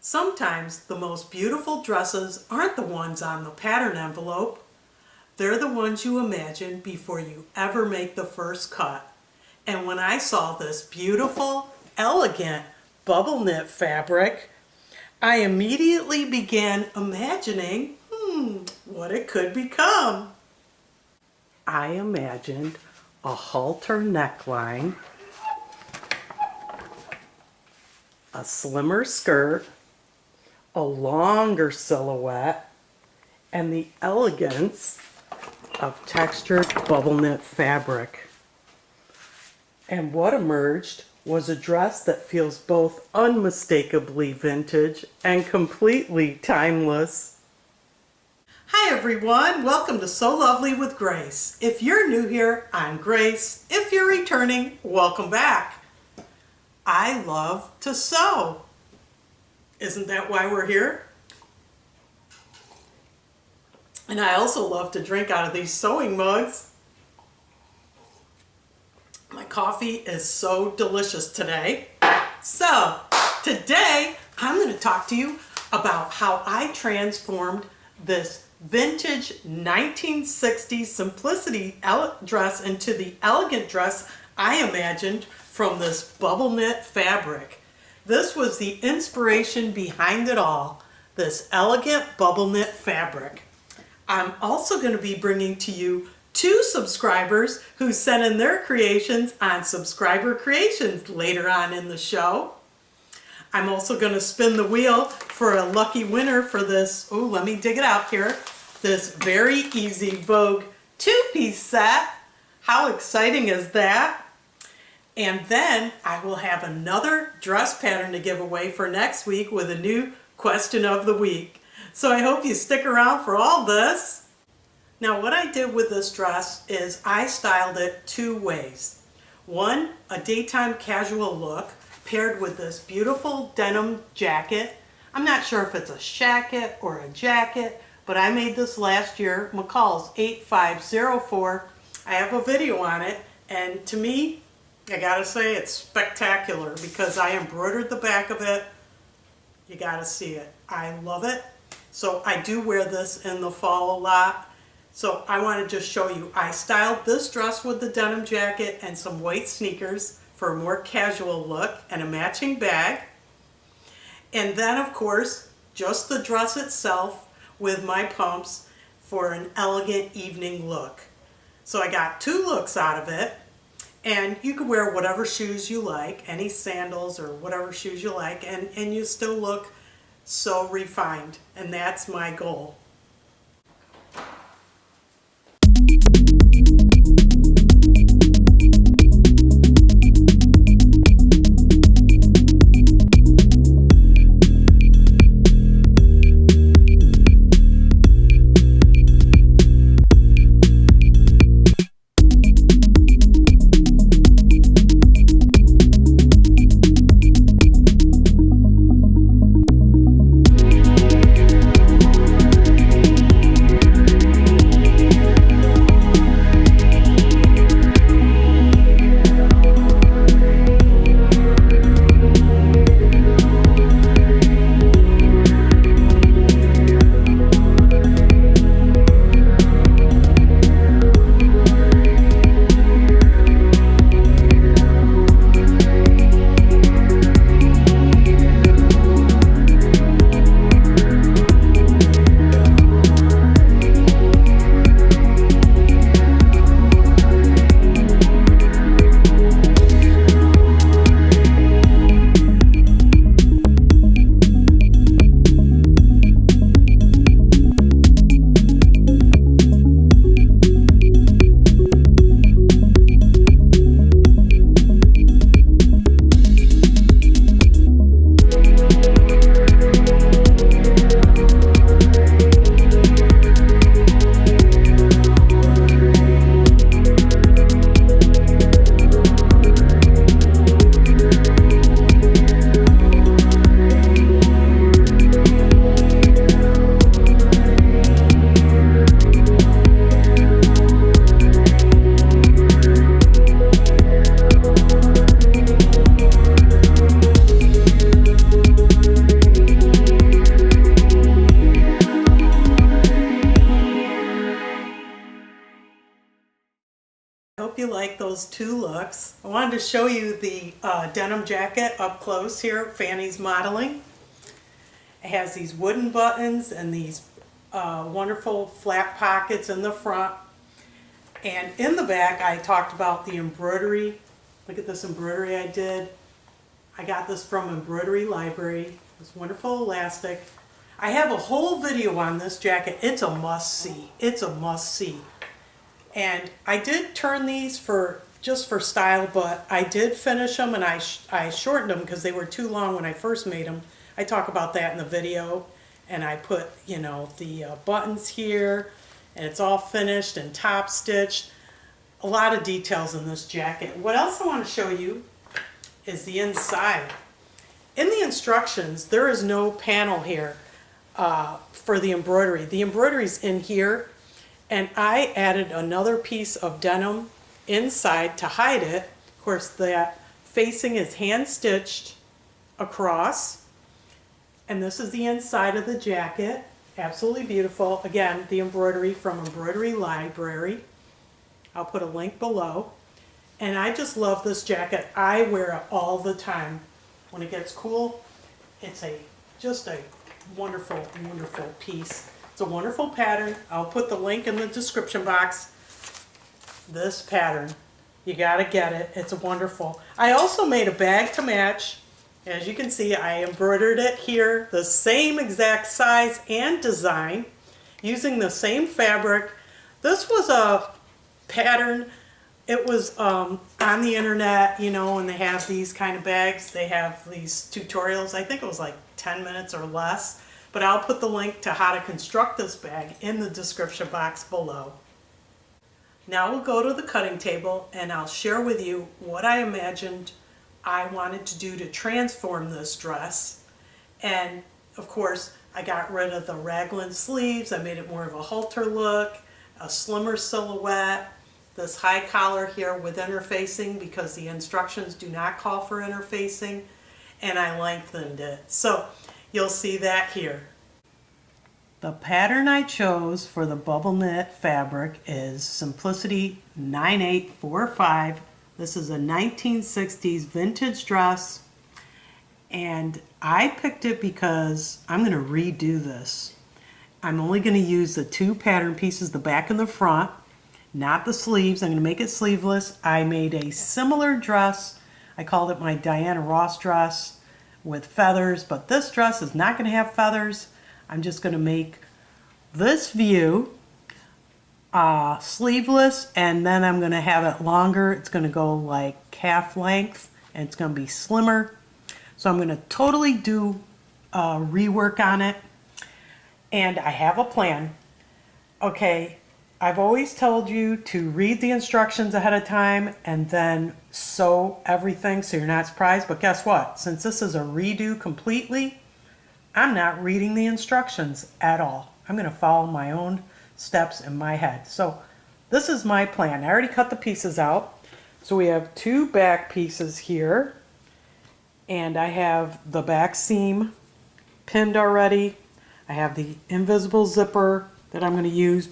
Sometimes the most beautiful dresses aren't the ones on the pattern envelope. They're the ones you imagine before you ever make the first cut. And when I saw this beautiful, elegant bubble knit fabric, I immediately began imagining, what it could become. I imagined a halter neckline, a slimmer skirt, a longer silhouette, and the elegance of textured bubble knit fabric. And what emerged was a dress that feels both unmistakably vintage and completely timeless. Hi everyone, welcome to Sew Lovely with Grace. If you're new here, I'm Grace. If you're returning, welcome back. I love to sew. Isn't that why we're here? And I also love to drink out of these sewing mugs. My coffee is so delicious today. So today I'm going to talk to you about how I transformed this vintage 1960s simplicity dress into the elegant dress I imagined from this bubble knit fabric. This was the inspiration behind it all, this elegant bubble knit fabric. I'm also going to be bringing to you 2 subscribers who sent in their creations on Subscriber Creations later on in the show. I'm also going to spin the wheel for a lucky winner for this, let me dig it out here, this very easy Vogue 2-piece set. How exciting is that? And then I will have another dress pattern to give away for next week with a new question of the week. So I hope you stick around for all this. Now what I did with this dress is I styled it 2 ways. One, a daytime casual look paired with this beautiful denim jacket. I'm not sure if it's a shacket or a jacket, but I made this last year, McCall's 8504. I have a video on it, and to me, I gotta say it's spectacular because I embroidered the back of it. You gotta see it. I love it. So I do wear this in the fall a lot. So I want to just show you, I styled this dress with the denim jacket and some white sneakers for a more casual look and a matching bag. And then of course, just the dress itself with my pumps for an elegant evening look. So I got 2 looks out of it. And you can wear whatever shoes you like, any sandals or whatever shoes you like, and you still look so refined. And that's my goal. those two looks. I wanted to show you the denim jacket up close here, Fanny's modeling. It has these wooden buttons and these wonderful flat pockets in the front. And in the back, I talked about the embroidery. Look at this embroidery I did. I got this from Embroidery Library. This wonderful elastic. I have a whole video on this jacket. It's a must-see. It's a must-see. And I did turn these just for style, but I did finish them, and I shortened them because they were too long when I first made them. I talk about that in the video, and I put, you know, the buttons here, and it's all finished and top stitched. A lot of details in this jacket. What else I want to show you is the inside. In the instructions, there is no panel here for the embroidery. The embroidery's in here. And I added another piece of denim inside to hide it. Of course, that facing is hand stitched across. And this is the inside of the jacket. Absolutely beautiful. Again, the embroidery from Embroidery Library. I'll put a link below. And I just love this jacket. I wear it all the time. When it gets cool, it's just a wonderful, wonderful piece. It's a wonderful pattern. I'll put the link in the description box. This pattern, you gotta get it. It's wonderful. I also made a bag to match. As you can see, I embroidered it here, the same exact size and design, using the same fabric. This was a pattern. It was on the internet, you know, and they have these kind of bags. They have these tutorials. I think it was like 10 minutes or less. But I'll put the link to how to construct this bag in the description box below. Now we'll go to the cutting table and I'll share with you what I imagined I wanted to do to transform this dress. And of course, I got rid of the raglan sleeves. I made it more of a halter look, a slimmer silhouette, this high collar here with interfacing because the instructions do not call for interfacing, and I lengthened it. So you'll see that here. The pattern I chose for the bubble knit fabric is Simplicity 9845. This is a 1960s vintage dress, and I picked it because I'm going to redo this. I'm only going to use the two pattern pieces, the back and the front, not the sleeves. I'm going to make it sleeveless. I made a similar dress. I called it my Diana Ross dress with feathers, but this dress is not going to have feathers. I'm just going to make this view sleeveless, and then I'm going to have it longer. It's going to go like calf length, and it's going to be slimmer. So I'm going to totally do rework on it, and I have a plan. Okay, I've always told you to read the instructions ahead of time and then sew everything so you're not surprised. But guess what? Since this is a redo completely, I'm not reading the instructions at all. I'm going to follow my own steps in my head. So this is my plan. I already cut the pieces out. So we have two back pieces here. And I have the back seam pinned already. I have the invisible zipper that I'm going to use.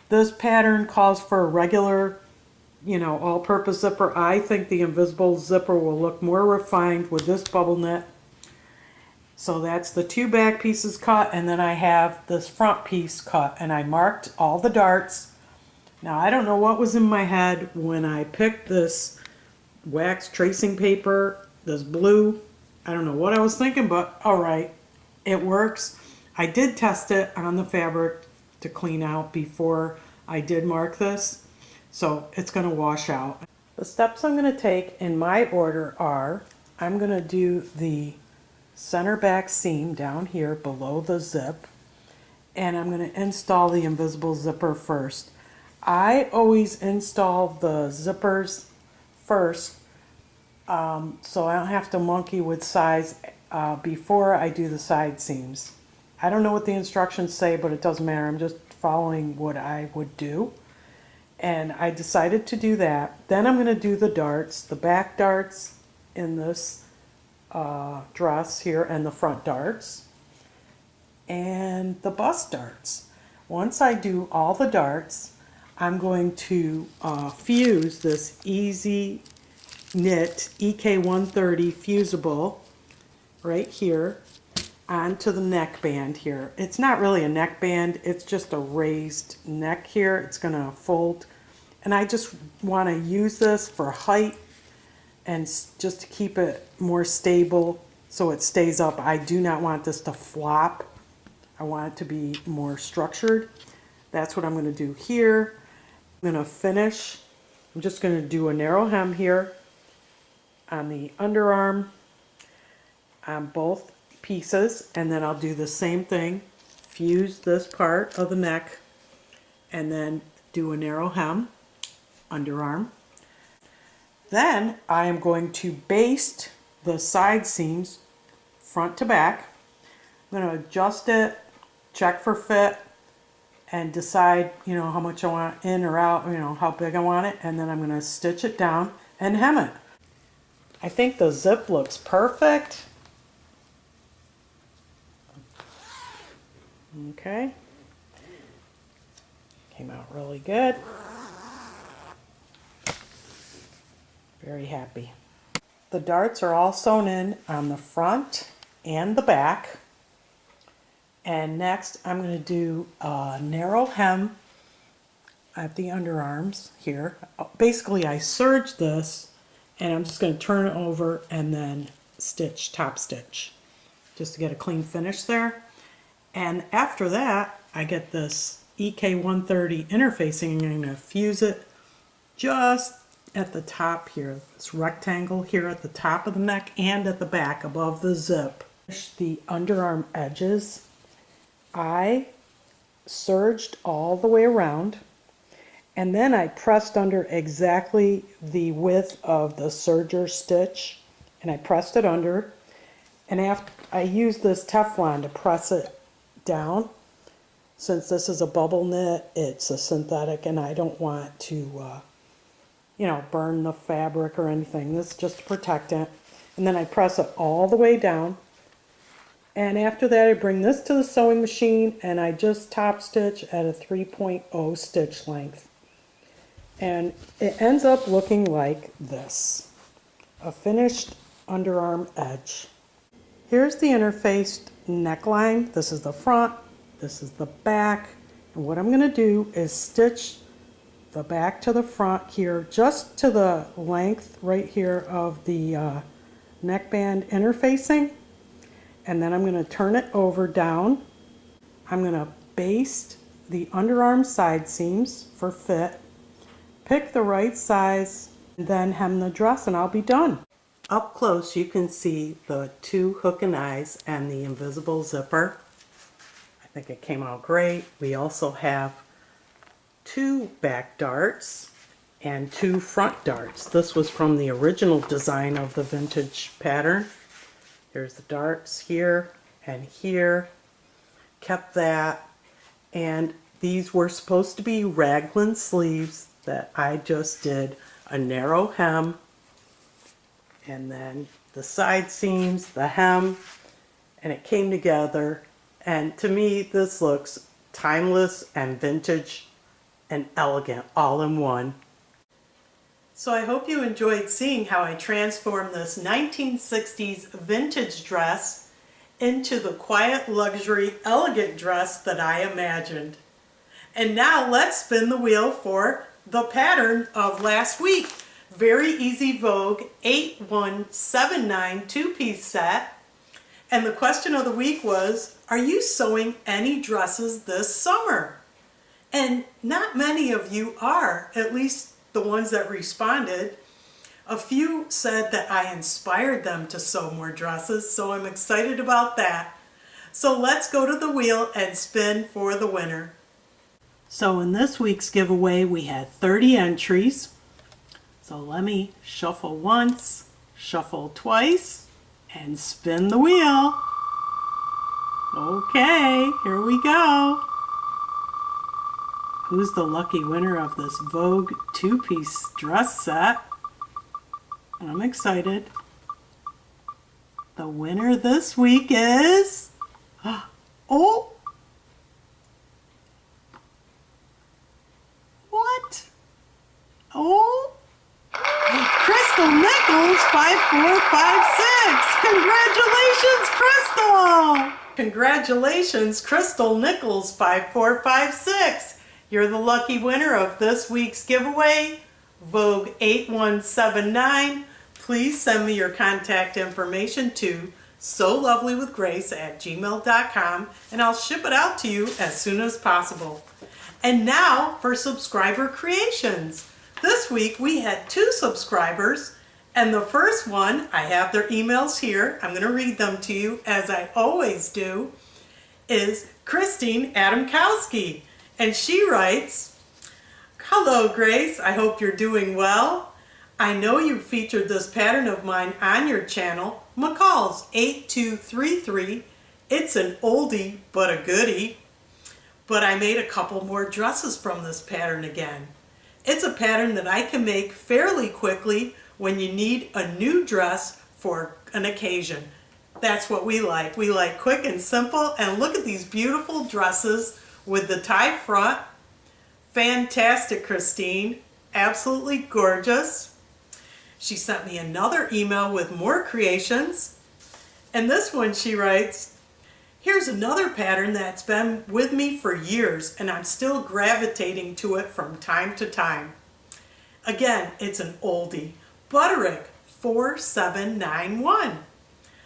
This pattern calls for a regular, you know, all-purpose zipper. I think the invisible zipper will look more refined with this bubble knit. So that's the two back pieces cut, and then I have this front piece cut, and I marked all the darts. Now I don't know what was in my head when I picked this wax tracing paper, this blue. I don't know what I was thinking, but all right, it works. I did test it on the fabric to clean out before I did mark this, so it's going to wash out. The steps I'm going to take in my order are, I'm going to do the center back seam down here below the zip, and I'm going to install the invisible zipper first. I always install the zippers first so I don't have to monkey with size before I do the side seams. I don't know what the instructions say, but it doesn't matter. I'm just following what I would do. And I decided to do that. Then I'm going to do the darts, the back darts in this dress here, and the front darts, and the bust darts. Once I do all the darts, I'm going to fuse this Easy Knit EK130 fusible right here onto the neckband here. It's not really a neckband, it's just a raised neck here. It's going to fold, and I just want to use this for height and just to keep it more stable so it stays up. I do not want this to flop. I want it to be more structured. That's what I'm going to do here. I'm going to finish. I'm just going to do a narrow hem here on the underarm on both pieces, and then I'll do the same thing, fuse this part of the neck, and then do a narrow hem, underarm. Then I am going to baste the side seams front to back. I'm going to adjust it, check for fit, and decide, you know, how much I want in or out, you know, how big I want it, and then I'm going to stitch it down and hem it. I think the zip looks perfect. Okay. Came out really good. Very happy. The darts are all sewn in on the front and the back. And next I'm going to do a narrow hem at the underarms here. Basically I serge this and I'm just going to turn it over and then stitch, top stitch, just to get a clean finish there. And after that I get this EK130 interfacing and I'm going to fuse it just at the top here, this rectangle here at the top of the neck and at the back above the zip. The underarm edges, I serged all the way around, and then I pressed under exactly the width of the serger stitch, and I pressed it under, and after I used this Teflon to press it down. Since this is a bubble knit, it's a synthetic, and I don't want to you know, burn the fabric or anything. This is just to protect it. And then I press it all the way down. And after that I bring this to the sewing machine and I just top stitch at a 3.0 stitch length. And it ends up looking like this. A finished underarm edge. Here's the interfaced neckline. This is the front, this is the back. And what I'm going to do is stitch the back to the front here, just to the length right here of the neckband interfacing, and then I'm going to turn it over down. I'm going to baste the underarm side seams for fit, pick the right size, and then hem the dress and I'll be done. Up close you can see the two hook and eyes and the invisible zipper. I think it came out great. We also have two back darts and two front darts. This was from the original design of the vintage pattern. There's the darts here and here. Kept that. And these were supposed to be raglan sleeves that I just did a narrow hem, and then the side seams, the hem, and it came together. And to me this looks timeless and vintage and elegant all in one. So I hope you enjoyed seeing how I transformed this 1960s vintage dress into the quiet, luxury, elegant dress that I imagined. And now let's spin the wheel for the pattern of last week. Very Easy Vogue 8179 two-piece set. And the question of the week was, are you sewing any dresses this summer? And not many of you are, at least the ones that responded. A few said that I inspired them to sew more dresses, so I'm excited about that. So let's go to the wheel and spin for the winner. So in this week's giveaway we had 30 entries. So let me shuffle once, shuffle twice, and spin the wheel. Okay, here we go. Who's the lucky winner of this Vogue two-piece dress set? I'm excited. The winner this week is... Oh! What Congratulations, Crystal Nichols 5456. You're the lucky winner of this week's giveaway, Vogue 8179. Please send me your contact information to solovely.with.grace@gmail.com and I'll ship it out to you as soon as possible. And now for subscriber creations. This week we had 2 subscribers, and the first one, I have their emails here. I'm going to read them to you as I always do, is Christine Adamkowski. And she writes, "Hello Grace, I hope you're doing well. I know you featured this pattern of mine on your channel, McCall's 8233. It's an oldie but a goodie. But I made a couple more dresses from this pattern again. It's a pattern that I can make fairly quickly when you need a new dress for an occasion. That's what we like. We like quick and simple. And look at these beautiful dresses with the tie front. Fantastic, Christine. Absolutely gorgeous." She sent me another email with more creations. And this one she writes, "Here's another pattern that's been with me for years and I'm still gravitating to it from time to time. Again, it's an oldie, Butterick 4791.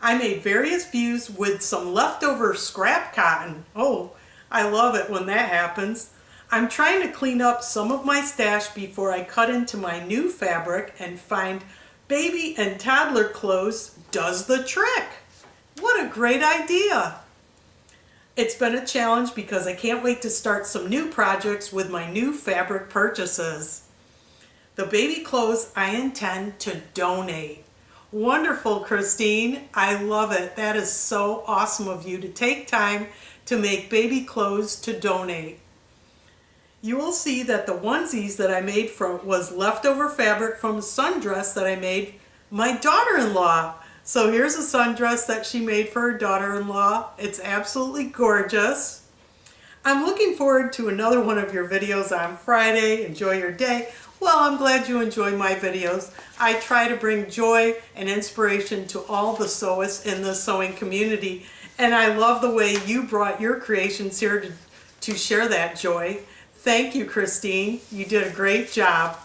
I made various views with some leftover scrap cotton. Oh, I love it when that happens. I'm trying to clean up some of my stash before I cut into my new fabric and find baby and toddler clothes does the trick. What a great idea. It's been a challenge because I can't wait to start some new projects with my new fabric purchases. The baby clothes I intend to donate." Wonderful, Christine. I love it. That is so awesome of you to take time to make baby clothes to donate. You will see that the onesies that I made was leftover fabric from a sundress that I made my daughter-in-law. So here's a sundress that she made for her daughter-in-law. It's absolutely gorgeous. I'm looking forward to another one of your videos on Friday. Enjoy your day. Well, I'm glad you enjoy my videos. I try to bring joy and inspiration to all the sewists in the sewing community. And I love the way you brought your creations here to share that joy. Thank you, Christine. You did a great job.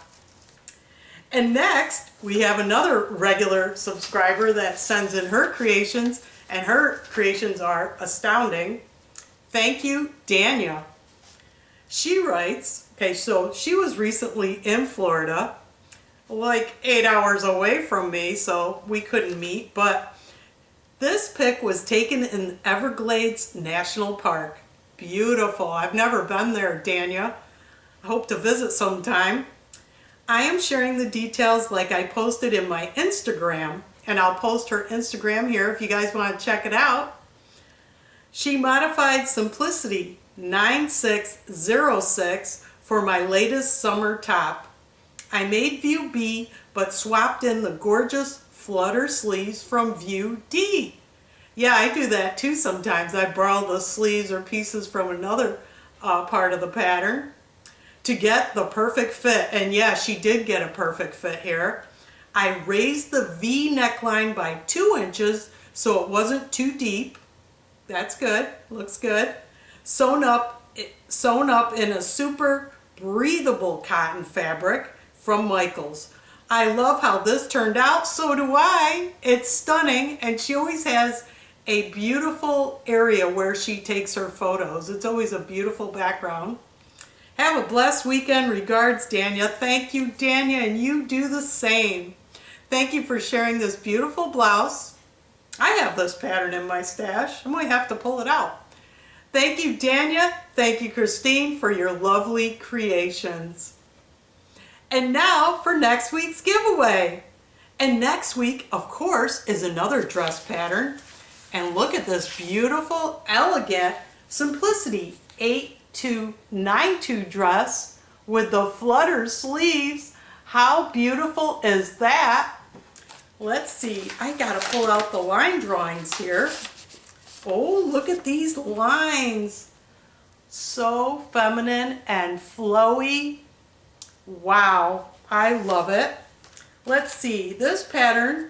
And next, we have another regular subscriber that sends in her creations, and her creations are astounding. Thank you, Dania. She writes, okay, so she was recently in Florida, like 8 hours away from me, so we couldn't meet, but this pic was taken in Everglades National Park. Beautiful. I've never been there, Dania. I hope to visit sometime. I am sharing the details like I posted in my Instagram, and I'll post her Instagram here if you guys want to check it out. She modified Simplicity 9606 for my latest summer top. I made view B but swapped in the gorgeous flutter sleeves from view D. Yeah, I do that too sometimes. I borrow the sleeves or pieces from another part of the pattern to get the perfect fit. And yeah, she did get a perfect fit here. I raised the V neckline by 2 inches so it wasn't too deep. That's good, looks good. Sewn up in a super breathable cotton fabric from Michael's. I love how this turned out, so do I. It's stunning, and she always has a beautiful area where she takes her photos. It's always a beautiful background. Have a blessed weekend. Regards, Dania. Thank you, Dania, and you do the same. Thank you for sharing this beautiful blouse. I have this pattern in my stash. I might have to pull it out. Thank you, Dania. Thank you, Christine, for your lovely creations. And now for next week's giveaway. And next week, of course, is another dress pattern. And look at this beautiful, elegant Simplicity 8292 dress with the flutter sleeves. How beautiful is that? Let's see, I gotta pull out the line drawings here. Oh, look at these lines. So feminine and flowy. Wow, I love it. Let's see, this pattern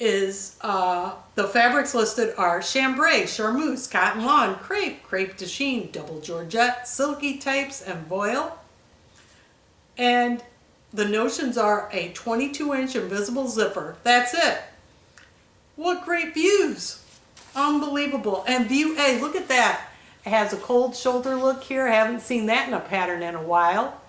is, the fabrics listed are chambray, charmeuse, cotton lawn, crepe, crepe de chine, double georgette, silky types, and voile. And the notions are a 22-inch invisible zipper. That's it. What great views. Unbelievable. And view A, look at that. It has a cold shoulder look here. I haven't seen that in a pattern in a while.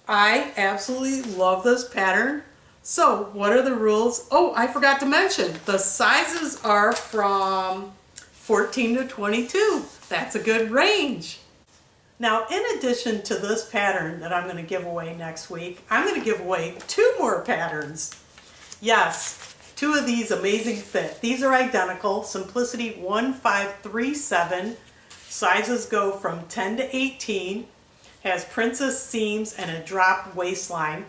I absolutely love this pattern. So what are the rules? Oh, I forgot to mention, the sizes are from 14 to 22. That's a good range. Now, in addition to this pattern that I'm going to give away next week, I'm going to give away 2 more patterns. Yes, 2 of these amazing fit. These are identical, Simplicity 1537. Sizes go from 10 to 18. Has princess seams and a drop waistline.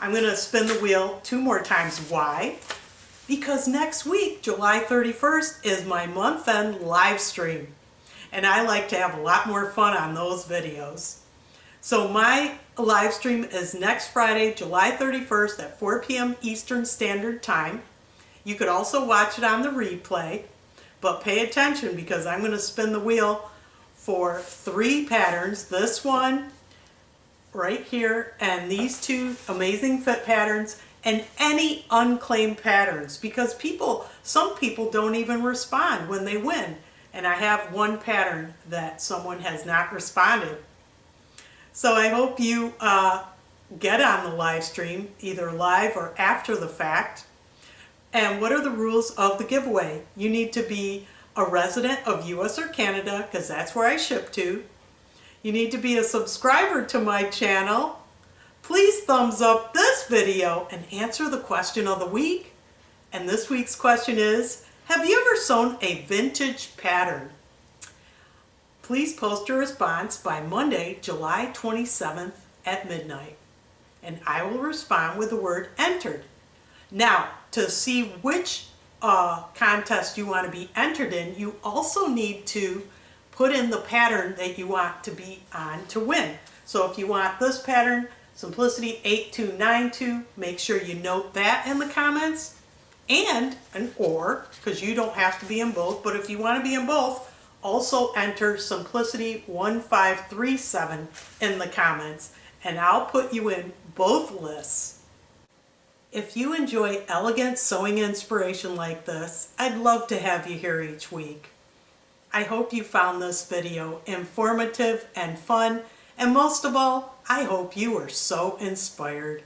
I'm going to spin the wheel 2 more times. Why? Because next week, July 31st, is my month-end live stream. And I like to have a lot more fun on those videos. So my live stream is next Friday, July 31st at 4 p.m. Eastern Standard Time. You could also watch it on the replay, but pay attention because I'm going to spin the wheel for 3 patterns. This one right here and these 2 amazing fit patterns and any unclaimed patterns, because some people don't even respond when they win. And I have 1 pattern that someone has not responded. So I hope you get on the live stream, either live or after the fact. And what are the rules of the giveaway? You need to be a resident of US or Canada, because that's where I ship to. You need to be a subscriber to my channel. Please thumbs up this video and answer the question of the week. And this week's question is, have you ever sewn a vintage pattern? Please post your response by Monday, July 27th at midnight. And I will respond with the word entered. Now, to see which contest you want to be entered in, you also need to put in the pattern that you want to be on to win. So if you want this pattern, Simplicity 8292, make sure you note that in the comments. And an or, because you don't have to be in both, but if you want to be in both, also enter Simplicity 1537 in the comments, and I'll put you in both lists. If you enjoy elegant sewing inspiration like this, I'd love to have you here each week. I hope you found this video informative and fun, and most of all, I hope you are so inspired.